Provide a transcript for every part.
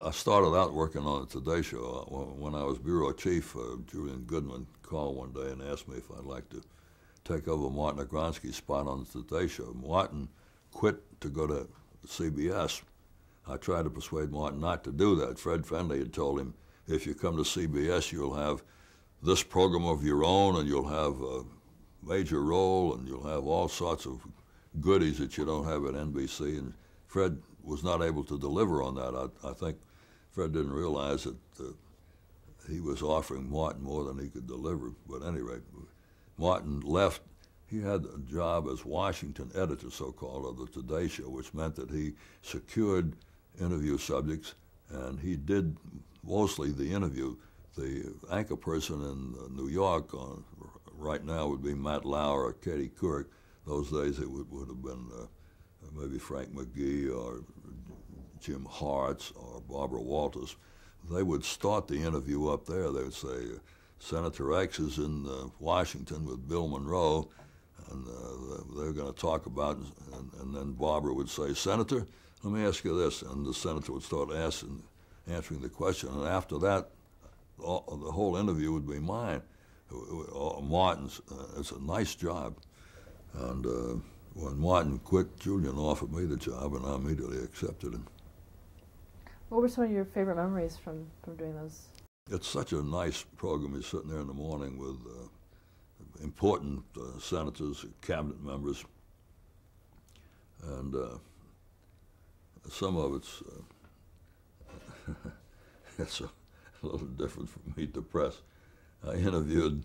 I started out working on the Today Show. When I was bureau chief, Julian Goodman called one day and asked me if I'd like to take over Martin Agronsky's spot on the Today Show. Martin quit to go to CBS. I tried to persuade Martin not to do that. Fred Fendley had told him, if you come to CBS, you'll have this program of your own, and you'll have a major role, and you'll have all sorts of goodies that you don't have at NBC. And Fred was not able to deliver on that. I think Fred didn't realize that he was offering Martin more than he could deliver. But at any rate, Martin left. He had a job as Washington editor, so-called, of the Today Show, which meant that he secured interview subjects, and he did mostly the interview. The anchor person in New York right now would be Matt Lauer or Katie Couric. Those days it would have been maybe Frank McGee or Jim Hartz or Barbara Walters. They would start the interview up there. They would say, Senator X is in Washington with Bill Monroe, and they're going to talk about, and then Barbara would say, Senator, let me ask you this, and the senator would start answering the question, and after that, the whole interview would be mine, Martin's. It's a nice job, and when Martin quit, Julian offered me the job, and I immediately accepted it. What were some of your favorite memories from doing those? It's such a nice program. You're sitting there in the morning with important senators, cabinet members, and some of it's it's a little different from Meet the Press. I interviewed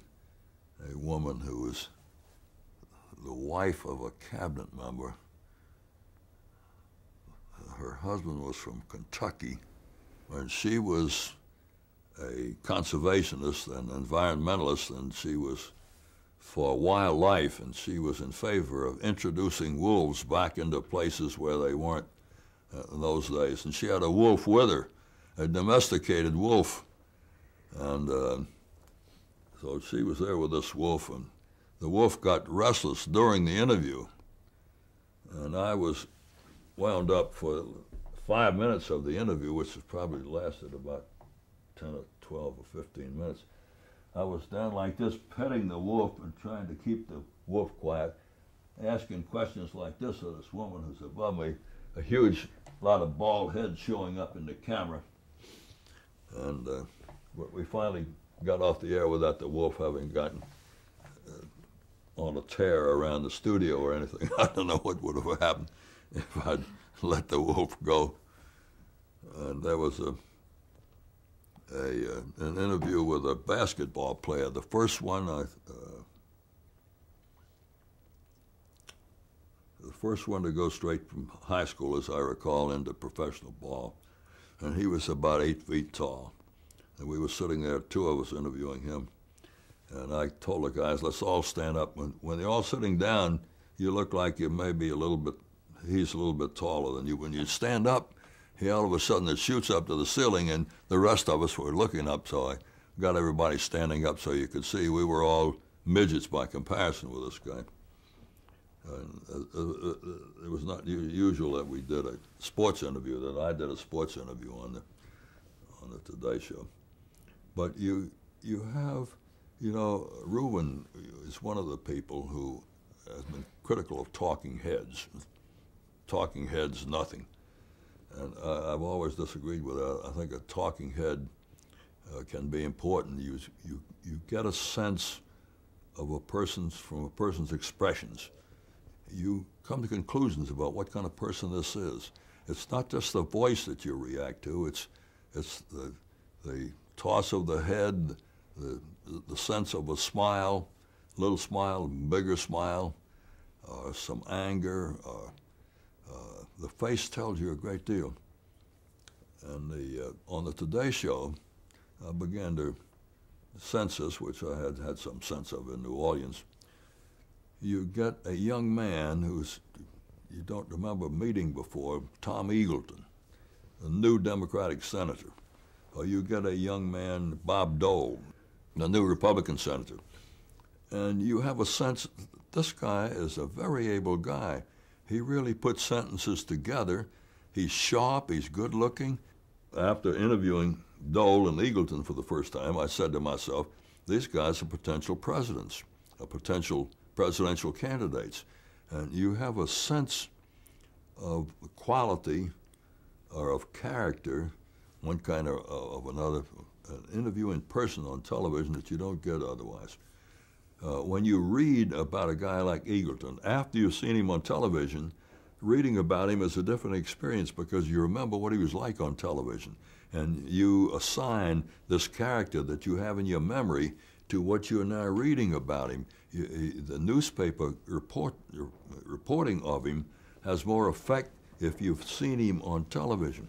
a woman who was the wife of a cabinet member. Her husband was from Kentucky, and she was a conservationist and environmentalist, and she was for wildlife, and she was in favor of introducing wolves back into places where they weren't in those days. And she had a wolf with her, a domesticated wolf. And so she was there with this wolf, and the wolf got restless during the interview. And I was wound up for 5 minutes of the interview, which probably lasted about 10 or 12 or 15 minutes. I was down like this, petting the wolf and trying to keep the wolf quiet, asking questions like this of this woman who's above me, a huge lot of bald heads showing up in the camera. And we finally got off the air without the wolf having gotten on a tear around the studio or anything. I don't know what would have happened if I'd let the wolf go. And there was an interview with a basketball player. The first one, the first one to go straight from high school, as I recall, into professional ball. And he was about 8 feet tall. And we were sitting there, two of us interviewing him. And I told the guys, let's all stand up. When you're all sitting down, you look like you may be he's a little bit taller than you. When you stand up, he all of a sudden it shoots up to the ceiling, and the rest of us were looking up, so I got everybody standing up so you could see we were all midgets by comparison with this guy. It was not usual that we did a sports interview, that I did a sports interview on the Today Show. But you have, Reuben is one of the people who has been critical of talking heads. Talking heads, nothing. And I've always disagreed with that. I think a talking head can be important. You get a sense of from a person's expressions. You come to conclusions about what kind of person this is. It's not just the voice that you react to. It's the toss of the head, the sense of a smile, little smile, bigger smile, or some anger, or the face tells you a great deal. And on the Today Show, I began to sense this, which I had some sense of in New Orleans. You get a young man you don't remember meeting before, Tom Eagleton, a new Democratic senator. Or you get a young man, Bob Dole, a new Republican senator. And you have a sense this guy is a very able guy. He really puts sentences together. He's sharp, he's good looking. after interviewing Dole and Eagleton for the first time, I said to myself, these guys are potential presidents, potential presidential candidates. And you have a sense of quality or of character, one kind of another, an interview in person on television that you don't get otherwise. When you read about a guy like Eagleton, after you've seen him on television, reading about him is a different experience because you remember what he was like on television. And you assign this character that you have in your memory to what you're now reading about him. The newspaper reporting of him has more effect if you've seen him on television.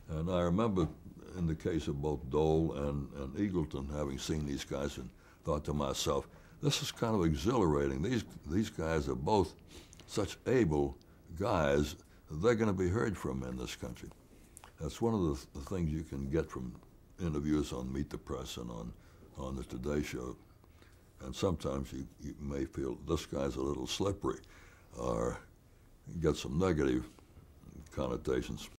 And I remember in the case of both Dole and Eagleton, having seen these guys and thought to myself, this is kind of exhilarating. These guys are both such able guys, they're going to be heard from in this country. That's one of the things you can get from interviews on Meet the Press and on the Today Show. And sometimes you may feel this guy's a little slippery or get some negative connotations.